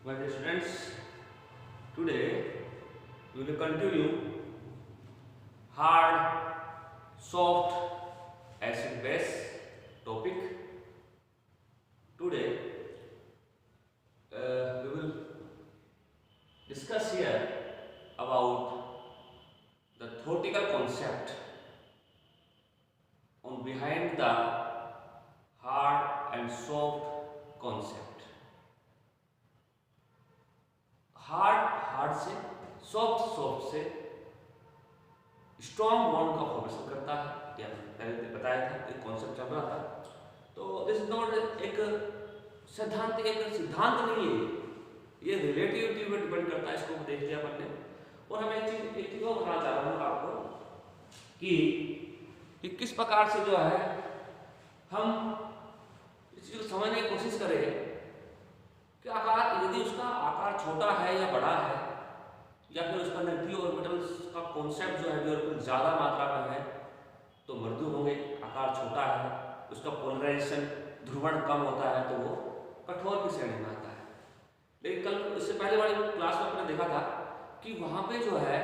My dear students, today we will continue hard, soft, acid base topic. Today we will discuss here about the theoretical concept on behind the hard and soft concept. Hard से soft से strong bond का formation करता है। या पहले बताया था एक कॉन्सेप्ट चल रहा था। तो दिस इज नॉट एक सिद्धांत नहीं है, ये रिलेटिविटी पर डिपेंड करता है। इसको देख लिया अपन ने। और हम एक चीज और बताना चाह रहा हूँ आपको कि किस प्रकार से जो है हम इस चीज को समझने की कोशिश करें कि आकार, यदि उसका आकार छोटा है या बड़ा है, या फिर उसका डी ऑर्बिटल्स का कॉन्सेप्ट जो है डी ऑर्बिटल ज़्यादा मात्रा में है तो मृदु होंगे, आकार छोटा है, उसका पोलराइजेशन ध्रुवण कम होता है तो वो कठोर की श्रेणी में आता है। लेकिन कल इससे पहले वाली क्लास में आपने देखा था कि वहाँ पे जो है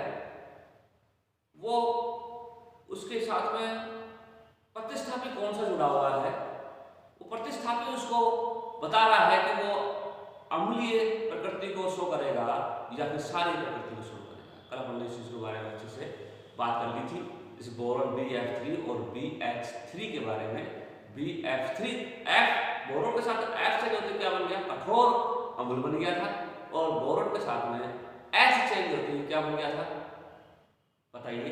वो उसके साथ में प्रतिस्थापी कौन सा जुड़ा हुआ है, वो प्रतिस्थापी उसको बता रहा है कि वो अम्लीय प्रकृति को शो करेगा या फिर सारी प्रकृति को शो करेगा। कल हमने इस चीज के बारे में अच्छे से बात कर ली थी। इस बोरॉन BF3 और BH3 के बारे में। BF3 F बोरॉन के साथ F चेंज होते क्या बन गया, कठोर अम्ल बन गया था, और बोरॉन के साथ में S चेंज होते क्या बन गया था, बताइए,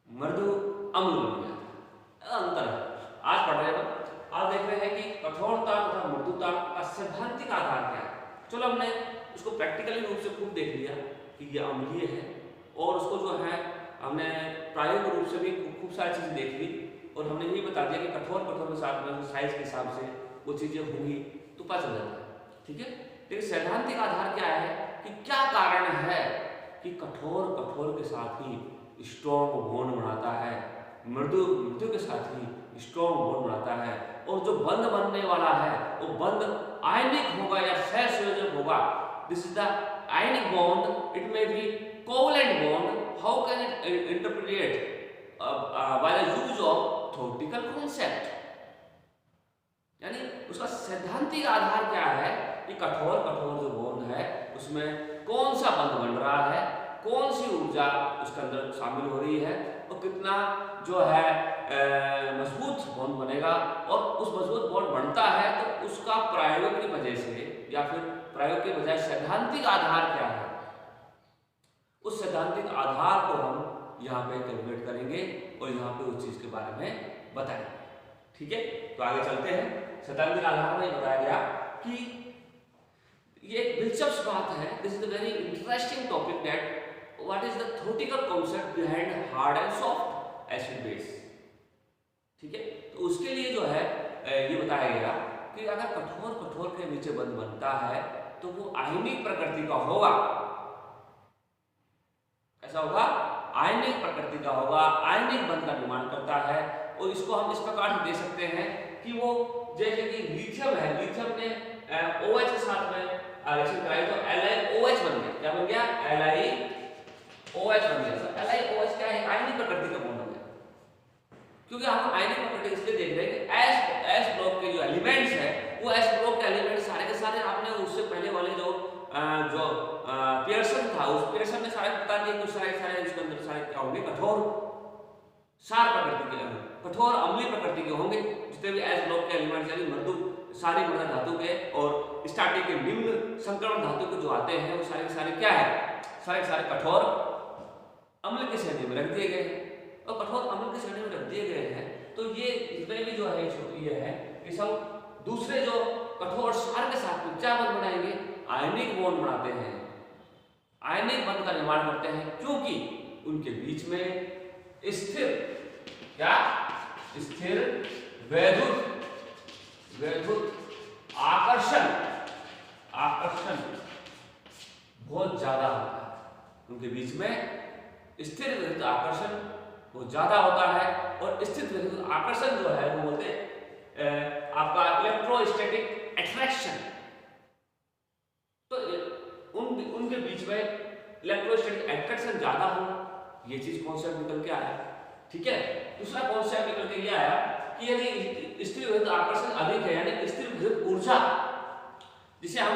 मृदु अम्ल बन गया था। अंतर है। आज पढ़ रहे हैं, आज देख रहे हैं कि कठोरता तथा मृदुता का सैद्धांतिक आधार क्या है। चलो हमने इसको प्रैक्टिकली रूप से खूब देख लिया कि ये अम्लीय है, और उसको जो है हमने प्रायोगिक रूप से भी खूब सारी चीजें देख ली, और हमने ये बता दिया कि कठोर के साथ में साइज के हिसाब से वो चीजें होंगी तो पता चल जाता है। ठीक है, लेकिन सैद्धांतिक आधार क्या है कि क्या कारण है कि कठोर के साथ ही स्ट्रॉन्ग बॉन्ड बनाता है, मृदु के साथ ही स्ट्रॉन्ग बॉन्ड बनाता है, और जो बंध बनने वाला है वो बंध आयनिक होगा या सहसंयोजक होगा। This is the ionic bond, it may be covalent bond. How can it interpret by the use of theoretical concept, यानी उसका सैद्धांतिक आधार क्या है कि कठोर जो बॉन्ड है उसमें कौन सा बंध बन रहा है, कौन सी ऊर्जा उसके अंदर शामिल हो रही है, और कितना जो है मजबूत बॉन्ड बनेगा। और उस मजबूत बॉन्ड बनता है तो उसका प्रयोग की वजह से या फिर प्रयोग के बजाय सैद्धांतिक आधार क्या है, उस सैद्धांतिक आधार को हम यहाँ पे कैलकुलेट करेंगे और यहाँ पे उस चीज के बारे में बताएंगे। ठीक है, तो आगे चलते हैं। सैद्धांतिक आधार में बताया गया कि ये एक दिलचस्प बात है। This is a very interesting topic that what is the theoretical concept behind hard and soft acid base. ठीक है, तो उसके लिए जो है ये बताया गया कि अगर कठोर के नीचे बंध बनता है तो वो आयनिक प्रकृति का होगा। ऐसा होगा, आयनिक प्रकृति का होगा, आयनिक बंध का निर्माण करता है। और इसको हम इस प्रकार से दे सकते हैं कि वो जैसे कि लिथियम है, लिथियम ने OH के साथ में रिएक्शन कराई तो LiOH बन गया। क्या बन गया, LiOH बन गया। LiOH क्या है, आयनिक प्रकृति का बॉन्ड हो गया। क्योंकि हम आयनिक प्रकृति इसलिए देख रहे हैं कि एस ब्लॉक के जो एलिमेंट्स है वो एस ब्लॉक के एलिमेंट्स सारे के सारे आपने उससे पहले वाले जो पियर्सन था, उस पियर्सन ने सारे बता दिए कि सारे इसके अंदर सारे क्या होंगे, कठोर सार प्रकृति के, कठोर अम्लीय प्रकृति के होंगे। जितने भी एस ब्लॉक के एलिमेंट्स यानी मृदु सारे मृदा धातु के और स्टार्टिंग के निम्न संक्रमण धातु के जो आते हैं वो सारे के सारे क्या है, सारे के सारे कठोर अम्ल की श्रेणी में रख दिए गए हैं। और कठोर अम्ल की श्रेणी में रख दिए गए हैं तो ये इसमें भी जो है ये है कि सब दूसरे जो कठोर सार के साथ में क्या बंध बनाएंगे, आयनिक बॉन्ड बनाते हैं, आयनिक बंध का निर्माण करते हैं, क्योंकि उनके बीच में स्थिर क्या, स्थिर वैद्युत आकर्षण बहुत ज्यादा होता है। उनके बीच में स्थिर वैद्युत आकर्षण बहुत ज्यादा होता है। और स्थिर वैद्युत आकर्षण जो है वो बोलते हैं आपका इलेक्ट्रोस्टैटिक अट्रैक्शन। तो में इलेक्ट्रोस्टैटिक अट्रैक्शन ज्यादा हो, ये चीज कॉन्सेप्ट निकल के आया। ठीक है, दूसरा कॉन्सेप्ट निकल के ये आया कि यदि स्थिर विभव आकर्षण अधिक है, यानी स्थिर विभव ऊर्जा, जिसे हम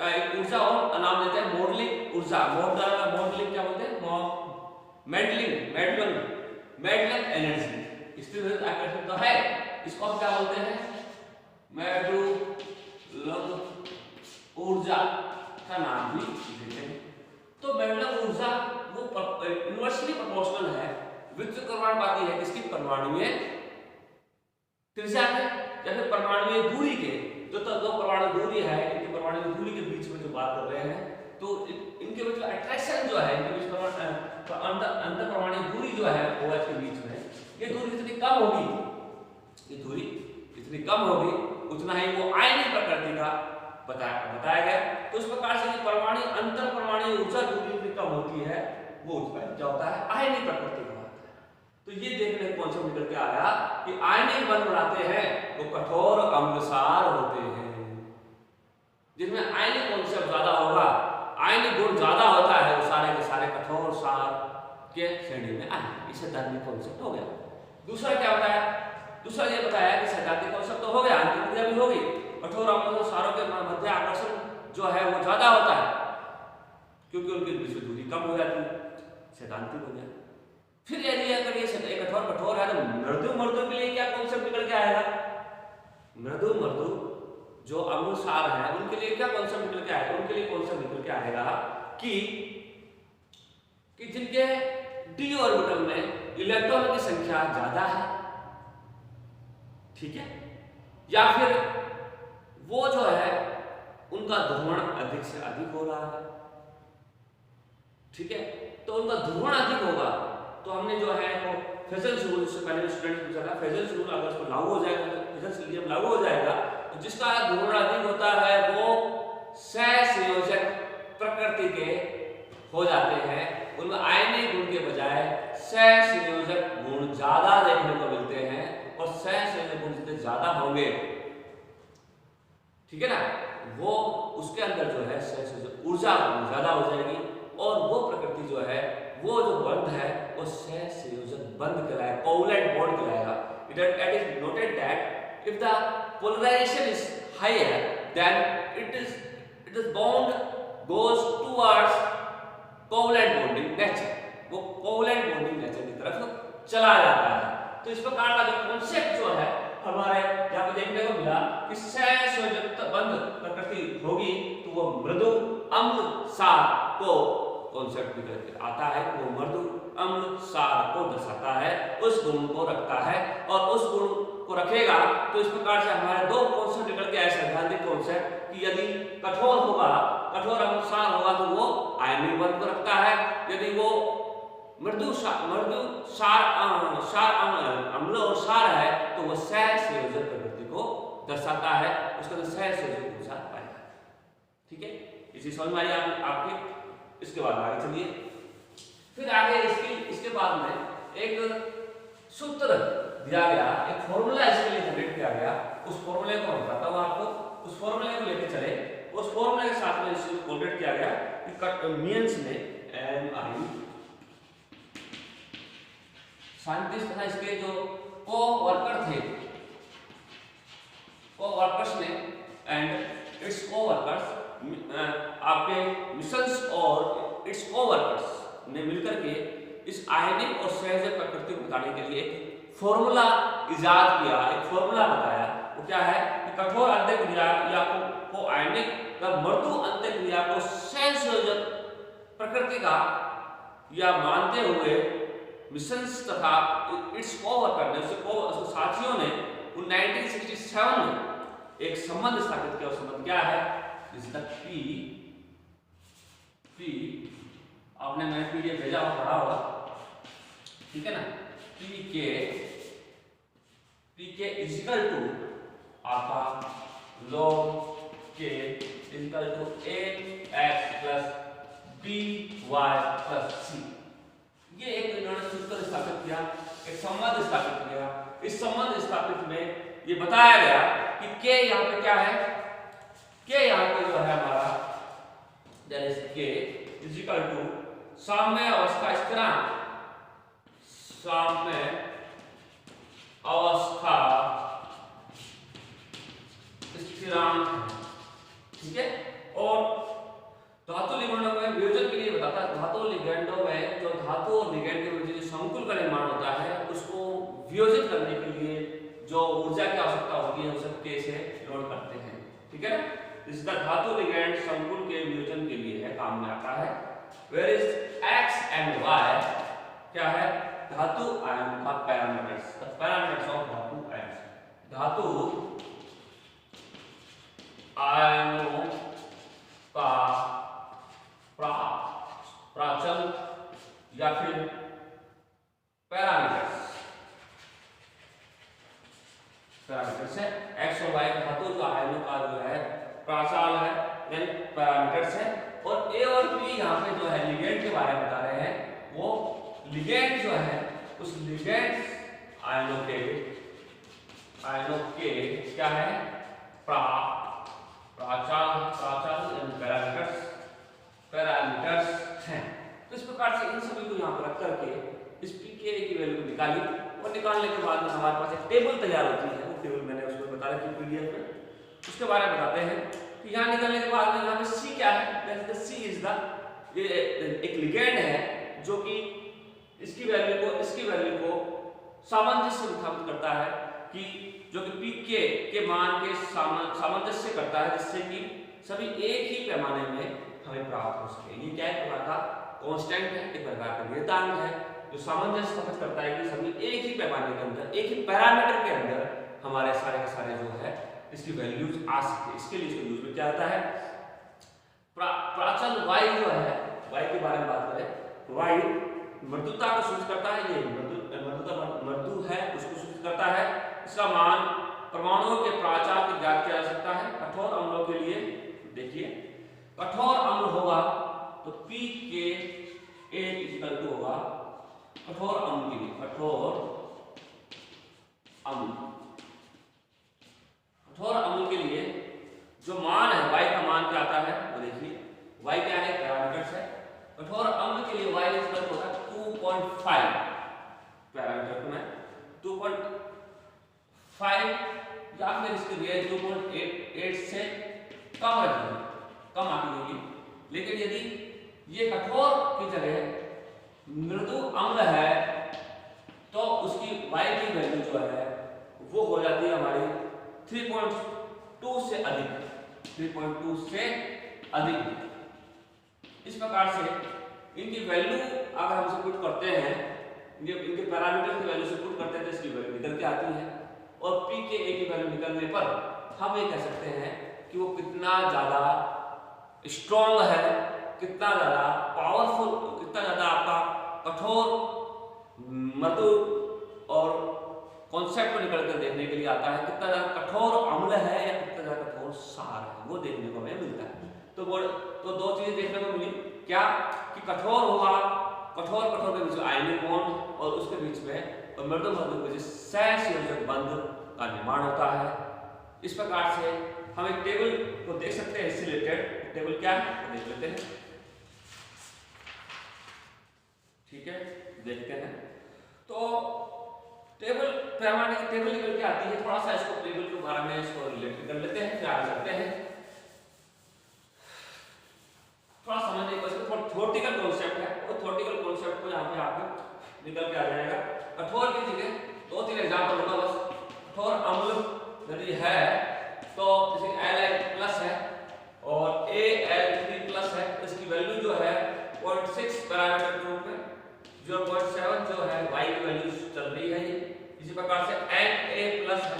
एक ऊर्जा और नाम देते हैं मॉडलिंग ऊर्जा। मॉडलिंग क्या बोलते हैं? मेडलन एनर्जी। स्थिर विभव आकर्षण तो है, इसको हम क्या बोलते हैं? मेडुलम ऊर्जा का नाम भी देते हैं। तो मेडुलम ऊर्जा वो इनवर्सली प्रोपोर्शनल है, विद्युत परिमाणवादी है किसकी? परमाणुीय त्रिज्या के या फिर परमाणुीय दूरी के। जो तो दो परमाणु दूरी है, इनकी परमाणु दूरी के बीच में जो बात कर रहे हैं, तो इनके बीच में अट्रैक्शन जो है, इनके बीच अंतर परमाणु दूरी जो है OH के बीच में, ये दूरी जितनी कम होगी, ये दूरी जितनी कम होगी उतना ही वो आयनिक प्रकृति का बताया गया। तो इस प्रकार से परमाणु अंतर परमाणु ऊर्जा दूरी जितनी कम होती है वो क्या होता है? आयनिक प्रकृति का होता है। तो ये देखने कौन सा निकल के आया कि आयनिक बंध बनाते हैं वो कठोर अम्लसार होते हैं, जिनमें आयनिक कॉन्सेप्ट ज्यादा होगा, आयनिक गुण ज्यादा होता है, वो सारे के सारे कठोर सार के श्रेणी में आएंगे। इसे सैद्धांतिक कॉन्सेप्ट हो गया। दूसरा क्या बताया? दूसरा ये बताया कि सैद्धांतिक कॉन्सेप्ट तो हो गया, अंतःक्रिया भी होगी। कठोर अम्ल सारों के मध्य आकर्षण जो है वो ज्यादा होता है क्योंकि उनके बीच में दूरी कम हो जाती है, सैद्धांतिक हो गया। फिर यदि अगर ये कठोर है तो मृदु के लिए क्या कॉन्सेप्ट निकल के आएगा? मृदु जो अम्ल सार है उनके लिए क्या कॉन्सेप्ट निकल के आएगा? उनके लिए कॉन्सेप्ट निकल के आएगा कि जिनके डी ऑर्बिटल में इलेक्ट्रॉन की संख्या ज्यादा है, ठीक है, या फिर वो जो है उनका ध्रुवण अधिक से अधिक हो रहा है, ठीक है, तो उनका ध्रुवण अधिक होगा तो हमने जो है वो फेजल्स रूल से पहले स्टूडेंट पूछा था, फेजल्स रूल अगर उसको लागू हो जाएगा, फेजल्स नियम लागू हो जाएगा तो जिसका ध्रुवण अधिक होता है वो सहसंयोजक प्रकृति के हो जाते हैं, उनमें आयनिक गुण के बजाय सहसंयोजक गुण ज्यादा देखने को मिलते हैं और सहसंयोजक गुण जितने ज्यादा होंगे, ठीक है ना, वो उसके अंदर जो है सहसंयोजक ऊर्जा ज्यादा हो जाएगी और वो प्रकृति जो है वो जो बंध है वो सहसंयोजक बंध कहलाएगा, कोवलेंट बॉन्ड कहलाएगा। It is noted that if the polarization is higher, then it is bond goes towards covalent bonding nature, वो कोवलेंट बॉन्डिंग नेचर की तरफ चला जाता है। तो इस प्रकार का जो कॉन्सेप्ट जो है हमारे यहाँ पे देखने को मिला कि सहसंयोजक बंध प्रकृति होगी तो वो मृदु अम्ल सार को कॉन्सेप्ट निकल के आता है, वो मृदु अम्ल सार को दर्शाता है, उस गुण को रखता है और उस गुण को रखेगा। तो इस प्रकार से हमारे दो कॉन्सेप्ट निकल के आए सैद्धांतिक कॉन्सेप्ट कि यदि कठोर होगा, कठोर अम्ल सार होगा तो वो आयनिक बंध को रखता है, यदि वो मृदु सार अम्ल और सार है तो वो सहसंयोजक प्रकृति को दर्शाता है, उसके अंदर सहसंयोजक ऊर्जा पाएगा। ठीक है, इसी समझ में आई आपके। इसके बाद आगे चलिए, फिर आगे इसके बाद में एक सूत्र दिया गया, एक फॉर्मूला इसके लिए जनरेट किया गया। उस फॉर्मूले को मैं बताता हूं आपको, उस फॉर्मूले को लेके चले, उस फॉर्मूले के साथ में इसको कैलकुलेट किया गया कि मीन्स में MI साइंटिस्ट तथा इसके जो को-वर्कर थे, को-वर्कर्स ने एंड इट्स को-वर्कर्स आपके मिशंस और इट्स को-वर्कर्स ने मिलकर के इस आयनिक और सहसंयोजक प्रकृति को बताने के लिए एक फॉर्मूला इजाद किया, एक फॉर्मूला बताया। वो क्या है कि कठोर अंतःक्रिया या को आयनिक या मृदु अंतःक्रिया को सहसंयोजक प्रकृति का या मानते हुए मिशंस तथा इट्स को-वर्कर ने उसके साथियों ने 1967 में एक संबंध स्थापित किया। संबंध क्या है? P आपने मैंने पीडीएफ भेजा हुआ पढ़ा होगा, ठीक है ना। Pk इक्वल टू आपका log k equal to ax plus by plus c। ये एक इन्होंने सूत्र स्थापित किया, एक संबंध स्थापित किया। इस संबंध स्थापित में ये बताया गया कि k यहाँ पे क्या है, k यहाँ पे जो है हमारा दैट इज k साम्य अवस्था स्थिरांक, साम्य अवस्था स्थिरांक, ठीक है। और धातु लिगेंडों में वियोजन के लिए बताता है, धातु लिगेंडों में जो धातु और लिगेंड के बीच जो संकुल का निर्माण होता है उसको वियोजित करने के लिए जो ऊर्जा की आवश्यकता होती है उसे K से लोड करते हैं, ठीक है ना। इसका धातु लिगेंड संकुल के वियोजन के लिए है, काम में आता है। Where is X and Y क्या है, धातु आयन का पैरामीटर्स, द पैरामीटर्स ऑफ धातु आयन, धातु आयनों का प्राचल या फिर पैरामीटर्स है। एक्स और वाई धातु जो आयनों का जो है प्राचाल है यानी पैरामीटर्स है। और ए और बी यहाँ पे जो है लिगेंड के बारे में बता रहे हैं, वो लिगेंड जो है उस लिगेंड आयनों के क्या है, प्राचाल पैरामीटर्स हैं। तो इस प्रकार से इन सभी को यहाँ पर रख करके इस pK की वैल्यू निकाली और निकालने के बाद में हमारे पास एक टेबल तैयार होती है। वो टेबल मैंने उसमें बता रखी PDF में, उसके बारे में बताते हैं कि यहाँ निकालने के बाद में यहाँ पे C क्या है, C इज द, ये एक लिगेंड है जो कि इसकी वैल्यू को सामंजस्य स्थापित करता है कि जो कि pK के मान के सामंजस्य करता है, जिससे कि सभी एक ही पैमाने में हमें प्राप्त हो सके। ये क्या एक प्रकार का कांस्टेंट है, एक प्रकार का नियतांक है जो सामंजस्य स्थापित करता है कि सभी एक ही पैमाने के अंदर, एक ही पैरामीटर के अंदर हमारे सारे के सारे जो है इसकी वैल्यूज आ सके। इसके लिए इसको यूज में क्या आता है, प्राचल y जो है, y के बारे में बात करें, y मृदुता को सूचित करता है, ये मृदु है उसको सूचित करता है। इसका मान परमाणुओं के प्राचाल की ज्ञात किया जा सकता है। कठोर अम्लों के लिए देखिए, कठोर अम्ल होगा तो pK होगा कठोर अम्ल के लिए, कठोर अम्ल के लिए जो मान है y का मान क्या आता है वो देखिए, y क्या है, पैरामीटर्स है। कठोर अम्ल के लिए y होता है 2.5, पैरामीटर को मैं 2.5 या फिर इसकी रेंज 2.8 से कम रखिए, कम आती होगी। लेकिन यदि ये कठोर की जगह मृदु अम्ल है तो उसकी y की वैल्यू जो है वो हो जाती है हमारी 3.2 से अधिक, 3.2 से अधिक। इस प्रकार से इनकी वैल्यू अगर हम इसे पुट करते हैं, इनके पैरामीटर की वैल्यू से पुट करते हैं तो इसकी वैल्यू निकल के आती है। और pK की वैल्यू निकलने पर हम ये कह सकते हैं कि वो कितना ज्यादा स्ट्रॉन्ग है, कितना ज्यादा पावरफुल, कितना ज्यादा आपका कठोर मृदु और कॉन्सेप्ट को निकल कर देखने के लिए आता है, कितना ज्यादा कठोर अम्ल है या कितना ज्यादा कठोर सार है, वो देखने को हमें मिलता है। तो दो चीजें देखने को मिली, क्या कि कठोर होगा, कठोर के बीच में आयनिक बॉन्ड और उसके बीच में और मृदु के बीच सहसंयोजक बंध का निर्माण होता है। इस प्रकार से हम एक टेबल को देख सकते हैं, इससे रिलेटेड टेबल क्या है तो देख लेते हैं, ठीक है, देखते हैं। तो टेबल पैमाने की टेबल निकल के आती है, थोड़ा सा इसको टेबल के बारे में इसको रिलेट कर लेते हैं, क्या करते हैं थोड़ा समझने को, इसको थ्योरेटिकल कॉन्सेप्ट है, वो थ्योरेटिकल कॉन्सेप्ट को यहाँ पे आपको निकल के आ जाएगा। कठोर की जगह 2-3 एग्जांपल होगा बस। कठोर अम्ल यदि है तो जैसे Al+ है और Al3+ है, इसकी वैल्यू जो है 0.6 पैरामीटर के रूप में, 0.7 जो है y की वैल्यू चल रही है ये। इसी प्रकार से Na+ है,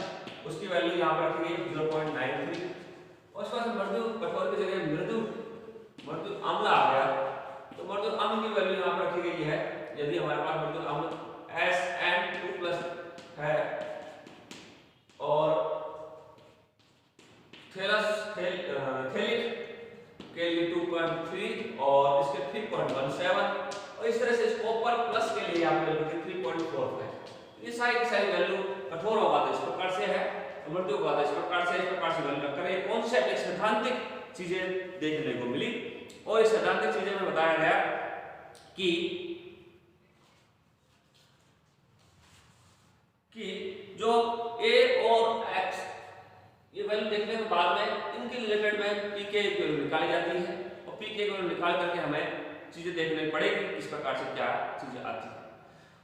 उसकी वैल्यू यहाँ पर रखी गई 0.93। और उसके बाद मृदु, कठोर की जगह मृदु अम्ल आ गया तो मृदु अम्ल की वैल्यू यहाँ पर रखी गई है। यदि हमारे पास मृदु अम्ल SN2+ है और थैलिक के लिए 2.3 और इसके 3.17 और इस तरह से कॉपर प्लस के लिए यहाँ पे 3.45। ये सारी वैल्यू कठोर होगा तो इस प्रकार से है, मृदु होगा तो इस प्रकार से वैल्यू रखकर एक कॉन्सेप्ट, एक सैद्धांतिक चीजें देखने को मिली। और इस सैद्धांतिक चीजें में बताया गया कि जो A और X ये वैल्यू देखने के बाद में इनके रिलेटेड में P के वैल्यू निकाली जाती है और P के वैल्यू निकाल करके हमें चीजें देखनी पड़ेगी इस प्रकार से क्या चीजें आती है।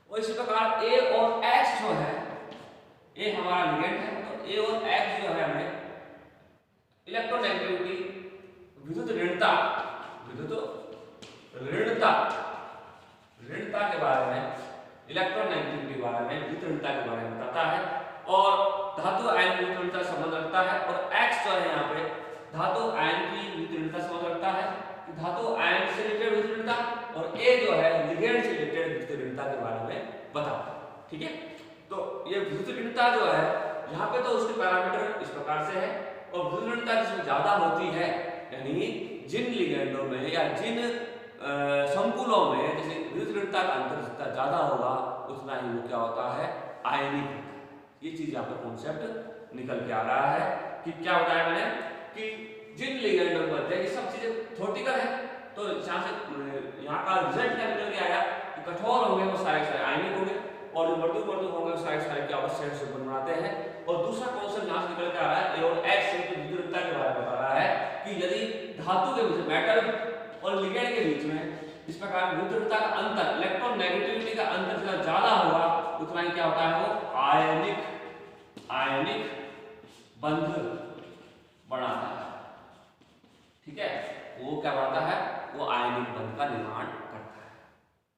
और इसी प्रकार A और X जो है, A हमारा लिगेंड है, तो A और X जो है हमें इलेक्ट्रोनेगेटिविटी, विद्युत ऋणता के बारे में, इलेक्ट्रोनेगेटिविटी के बारे में, विद्युत ऋणता के बारे में बताता है और धातु आयन की विद्युत ऋणता संबंध रखता है। और X जो है यहाँ पे धातु आयन की विद्युत ऋणता संबंध रखता है कि धातु आयन से रिलेटेड विद्युत ऋणता, और A जो है लिगेंड से रिलेटेड विद्युत ऋणता के बारे में बताता है। ठीक है, तो ये विद्युत ऋणता जो है यहाँ पे तो उसके पैरामीटर इस प्रकार से है, और विद्युत ऋणता जिसमें ज्यादा होती है, यानी जिन लिगेंडों में या जिन संकुलों में जैसे विद्युत ऋणता का अंतर जितना ज्यादा होगा उतना ही वो क्या होता है, आयनिक। ये चीज यहाँ पे कॉन्सेप्ट निकल के आ रहा है कि क्या बताया मैंने कि जिन लिगेंडों पर ये सब चीजें थ्योरेटिकल है, तो यहाँ का रिजल्ट क्या निकल के आया कि कठोर होंगे वो सारे आयनिक होंगे, और जो मृदु होंगे वो सारे क्या अवश्य से बनाते हैं। और दूसरा कॉन्सेप्ट यहाँ से निकल के आ रहा है A और X से विद्युत ऋणता के बारे में बता रहा है कि यदि धातु के बीच मेटल और लिगेंड के बीच में इस प्रकार विद्युत ऋणता का अंतर, इलेक्ट्रॉन नेगेटिविटी का अंतर जितना ज्यादा होगा उतना ही क्या होता है, वो आयनिक बंध बनाता है। ठीक है, वो क्या बनाता है, वो आयनिक बंध का निर्माण करता है।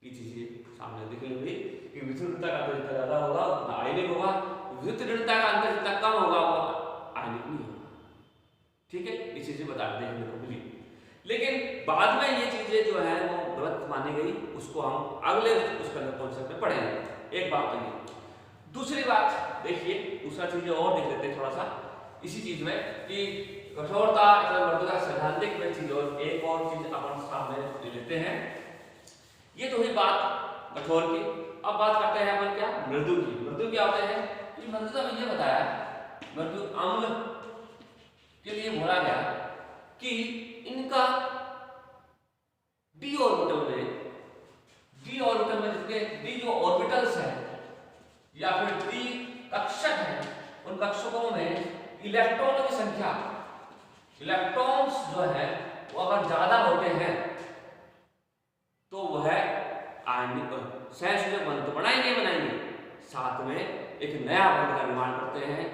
ये चीजें सामने दिख रही हुई कि विद्युत ऋणता का अंतर जितना ज्यादा होगा उतना आयनिक होगा, विद्युत ऋणता का अंतर जितना कम होगा वो आयनिक नहीं होगा। ठीक है, ये चीजें बता देखने को मिली, लेकिन बाद में ये चीजें जो है वो गलत मानी गई, उसको हम अगले उसका कॉन्सेप्ट में पढ़ेंगे। एक बात तो ये, दूसरी बात देखिए, दूसरा चीज और देख लेते हैं थोड़ा सा इसी चीज में कि कठोरता मृदुता सैद्धांतिक में चीज, और एक और चीज अपन सामने ले लेते हैं। ये तो हुई बात कठोर की। अब बात करते हैं अपन क्या, मृदु की। मृदु क्या होते हैं, कि मृदुता में ये बताया मृदु अम्ल के लिए बोला गया कि इनका डी ऑर्बिटल में जिसके डी जो ऑर्बिटल्स है या फिर डी कक्षक है, उन कक्षकों में इलेक्ट्रॉनों की संख्या, इलेक्ट्रॉन्स जो है वो अगर ज्यादा होते हैं तो वह आयनिक सहसंयोजक बंध तो बनाएंगे, साथ में एक नया बंध का निर्माण करते हैं,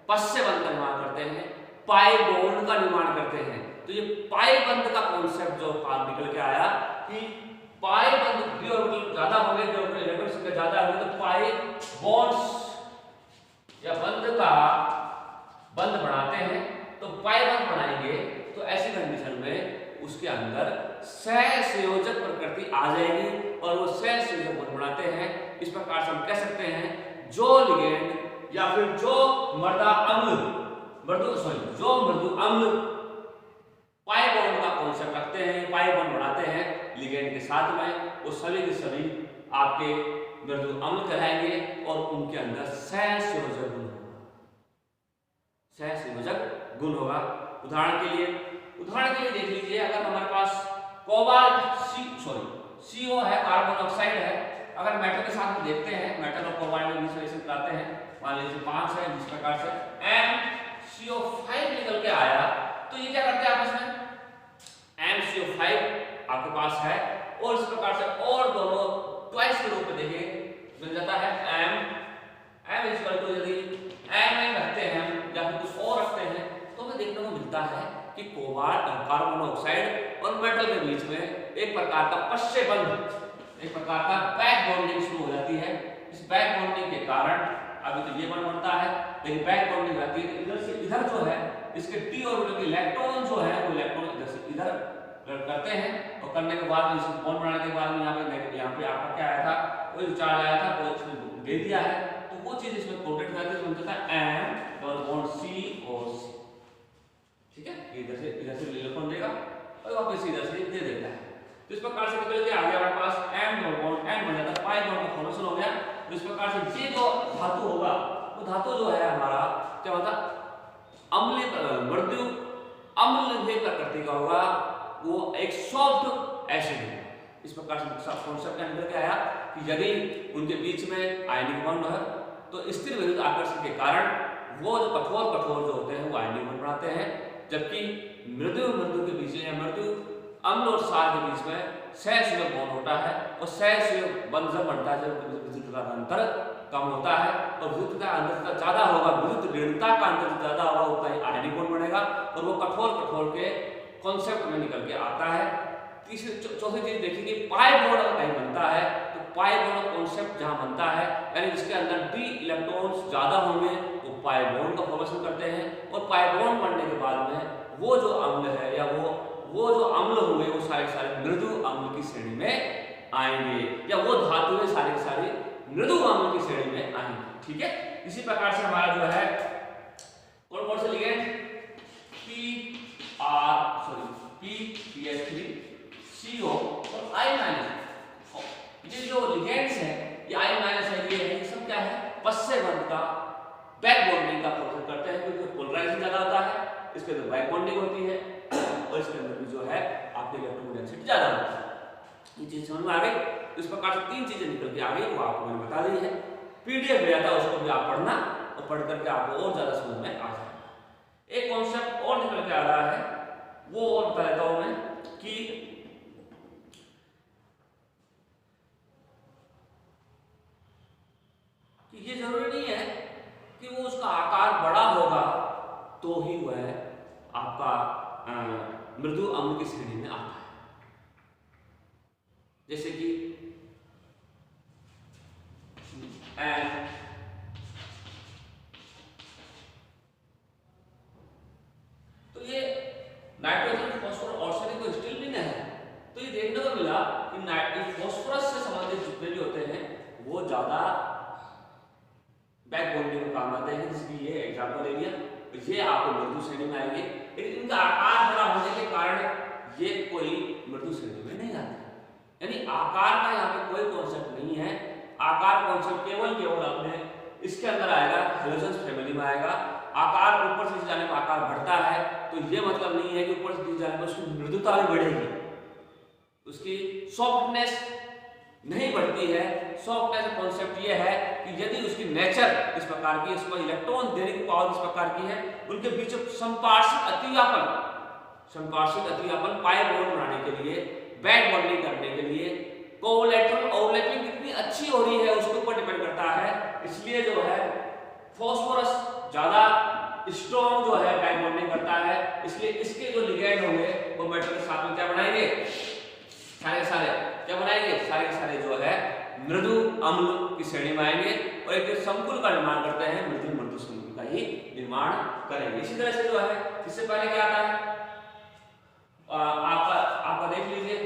पश्य बंध का निर्माण करते हैं, पाई बॉन्ड का निर्माण करते हैं। तो ये पाई बंध का कॉन्सेप्ट जो निकल के आया कि पाई बंध डी ऑर्बिटल ज्यादा होंगे, जो इलेक्ट्रॉन संख्या ज्यादा होगी तो पाई बॉन्ड्स या बंध बनाते हैं। तो पाई बंध बनाएंगे तो ऐसी कंडीशन में उसके अंदर सहसंयोजक प्रकृति आ जाएगी और वो सहसंयोजक बंध बनाते हैं। इस प्रकार से हम कह सकते हैं जो लिगेंड या फिर जो मृदु अम्ल पाई बॉन्ड का कॉन्सेप्ट रखते हैं, पाई बॉन्ड बनाते हैं लिगेंड के साथ में, वो सभी के सभी आपके मृदु अम्ल कहलाएंगे और उनके अंदर सहसंयोजक गुण होगा। उदाहरण के लिए देख लीजिए, अगर हमारे पास कोबाल्ट CO है, कार्बन ऑक्साइड है, अगर मेटल के साथ में देखते हैं, मेटल और कोबाल्ट में रिलेशन कराते हैं, मान लीजिए 5 है, जिस प्रकार से MCO5 निकल के आया, तो ये क्या करते हैं आपस में, MCO5 आपके पास है और इस प्रकार से और दोनों ट्वाइस के रूप में देखें मिल जाता है M इक्वल टू यदि M रखते हैं या फिर कुछ और रखते हैं तो हमें देखने को मिलता है कि कोबाल्ट कार्बन ऑक्साइड और मेटल के बीच में एक प्रकार का पश्य बंध, एक प्रकार का बैक बॉन्डिंग शुरू हो जाती है। इस बैक बॉन्डिंग के कारण अभी तो ये बंध बनता है, लेकिन बैक बॉन्डिंग रहती है इधर से इधर जो है इसके डी ऑर्बिटल के इलेक्ट्रॉन जो है वो इलेक्ट्रॉन इधर से इधर करते हैं और करने के बाद इस बॉन्ड बनाने के बाद में यहाँ पे आपका क्या आया था, वो जो चार्ज आया था वो इसमें दे दिया है, तो वो चीज इसमें कोटेड करके बन जाता है M डबल बॉन्ड C और C। ठीक है, इधर से इलेक्ट्रॉन देगा और वापस इधर से दे देता है। तो इस प्रकार से निकल के आ गया हमारे पास M डबल बॉन्ड N बन जाता है, पाई बॉन्ड का फॉर्मेशन हो गया। तो इस प्रकार से ये जो धातु होगा वो धातु जो है हमारा क्या होता है, मृदु अम्ल प्रकृति का होगा, वो एक सॉफ्ट एसिड है। इस प्रकार से कॉन्सेप्ट का निकल के आया कि यदि उनके बीच में आयनिक बॉन्ड है तो स्थिर विद्युत आकर्षण के कारण वो जो कठोर जो होते हैं वो आयनिक बॉन्ड बनाते हैं, जबकि मृदु के बीच में या मृदु अम्ल और क्षार के बीच में सहसंयोजक बॉन्ड होता है और सहसंयोजक बंध जब बनता है जब विद्युत का अंतर कम होता है और विद्युत का अंतर ज्यादा होगा, विद्युत ऋणता का अंतर ज्यादा होगा उतना ही आयनिक बॉन्ड बनेगा और वो कठोर के कॉन्सेप्ट में निकल के आता है। तीसरी चौथी चीज देखिए पाई बॉन्ड अगर कहीं बनता है तो पाई बॉन्ड कॉन्सेप्ट जहां बनता है यानी जिसके अंदर डी इलेक्ट्रॉन्स ज्यादा होंगे वो पाई बॉन्ड का फॉर्मेशन करते हैं और पाई बॉन्ड बनने के बाद में वो जो अम्ल है या वो जो अम्ल होंगे वो सारे मृदु अम्ल की श्रेणी में आएंगे या वो धातुएं सारी मृदु अम्ल की श्रेणी में आएंगे। ठीक है, इसी प्रकार से हमारा जो है कौन से लिगेंड PPH3 CO और I-, ये जो लिगेंड्स हैं ये I- है, ये सब क्या है पश्चय बंध का बैक बॉन्डिंग का प्रोसेस करते हैं क्योंकि पोलराइजेशन ज्यादा होता है, इसके अंदर बैक बॉन्डिंग होती है और इसके अंदर भी जो है आपकी इलेक्ट्रॉन डेंसिटी ज्यादा होती है। ये चीज समझ में आ गई। इस प्रकार से तीन चीजें निकल के आ गई वो आपको मैंने बता दी है। पीडीएफ दिया था उसको भी आप पढ़ना और पढ़ करके आपको और ज्यादा समझ में आ जाएगा। एक कॉन्सेप्ट और निकल के आ रहा है वो और बता देता हूं मैं कि ये जरूरी नहीं है कि वो उसका आकार बड़ा होगा तो ही वह आपका मृदु अम्ल की श्रेणी में आता है। जैसे कि तो ये नाइट्रोजन फास्फोरस ऑर्सेनिक को स्टील भी है तो ये देखने को मिला कि फास्फोरस से संबंधित जितने भी होते हैं वो ज्यादा बैक बॉन्डिंग में काम आते हैं, जिसकी ये एग्जांपल ले लिया, ये आपको मृदु श्रेणी में आएंगे, लेकिन इनका आकार बड़ा होने के कारण ये कोई मृदु श्रेणी में नहीं आते। यानी आकार का यहाँ पे कोई कॉन्सेप्ट नहीं है, आकार कॉन्सेप्ट केवल अपने इसके अंदर आएगा, हेलोजन्स फैमिली में आएगा। आकार ऊपर से जाने पर आकार बढ़ता है तो ये मतलब नहीं है कि ऊपर से जाने पर उसकी मृदुता भी बढ़ेगी, उसकी सॉफ्टनेस नहीं बढ़ती है। सॉफ्टनेस का कॉन्सेप्ट ये है कि यदि उसकी नेचर इस प्रकार की, उसको इलेक्ट्रॉन देने की पावर इस प्रकार की है, उनके बीच संपार्श्विक अतिव्यापन पाई बॉन्ड बनाने के लिए, बैक बॉन्डिंग करने के लिए कोलैटरल ओवरलैपिंग कितनी अच्छी हो रही है उसके ऊपर डिपेंड करता है। इसलिए जो है फास्फोरस ज्यादा स्ट्रॉन्ग जो है बैक बॉन्डिंग करता है, इसलिए इसके जो लिगेंड होंगे वो मेटल के साथ में क्या बनाएंगे, सारे क्या बनाएंगे, सारे जो है मृदु अम्ल की श्रेणी में आएंगे और एक संकुल का निर्माण करते हैं, मृदु संकुल का ही निर्माण करेंगे। इसी तरह से जो है इससे पहले क्या आता है आपका देख लीजिए,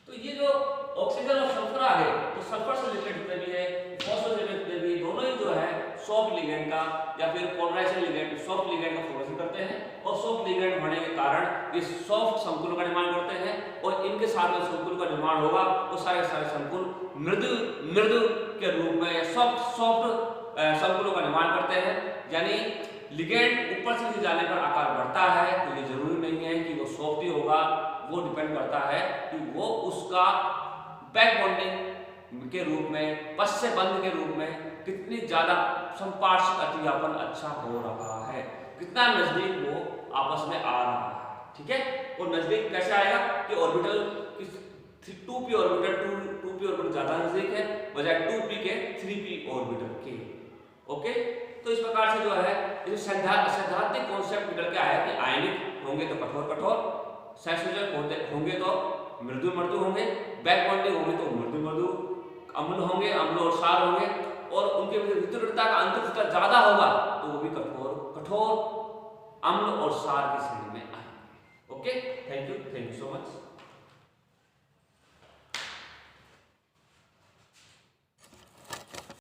तो ये जो ऑक्सीजन और सल्फर आ गए तो सल्फर से रिलेटेड जितने भी है, फॉस्फोरस से रिलेटेड भी, दोनों ही जो है सॉफ्ट लिगेंड का या फिर पोलराइजेशन लिगेंड, सॉफ्ट लिगेंड का फॉर्मेशन करते हैं और सॉफ्ट लिगेंड होने के कारण ये सॉफ्ट संकुल का निर्माण करते हैं और इनके साथ में संकुल का निर्माण होगा तो सारे संकुल मृदु के रूप में या सॉफ्ट संकुलों का निर्माण करते हैं। यानी लिगेंड ऊपर से जाने पर आकार बढ़ता है तो ये जरूरी नहीं है कि वो सॉफ्ट ही होगा, वो डिपेंड करता है कि वो उसका बैक बॉन्डिंग के रूप में, पश्चय बंध के रूप में कितनी ज्यादा संपार्श्विक अतिव्यापन अच्छा हो रहा है, कितना नजदीक वो आपस में आ रहा है। ठीक है, और नजदीक कैसे आएगा कि ऑर्बिटल 2p ऑर्बिटल ज्यादा नजदीक है बजाय 2p के 3p ऑर्बिटल के। ओके, तो इस प्रकार से जो है इस सैद्धांतिक कॉन्सेप्ट निकल के आया कि आयनिक होंगे तो कठोर, सहसंयोजक होंगे तो मृदु होंगे, बैक बॉन्डिंग होंगे तो मृदु, अम्ल होंगे, अम्ल और क्षार होंगे और उनके विद्युतता का अंतर ज्यादा होगा तो वो भी कठोर अम्ल और क्षार की श्रेणी में आएंगे। Okay, thank you so much.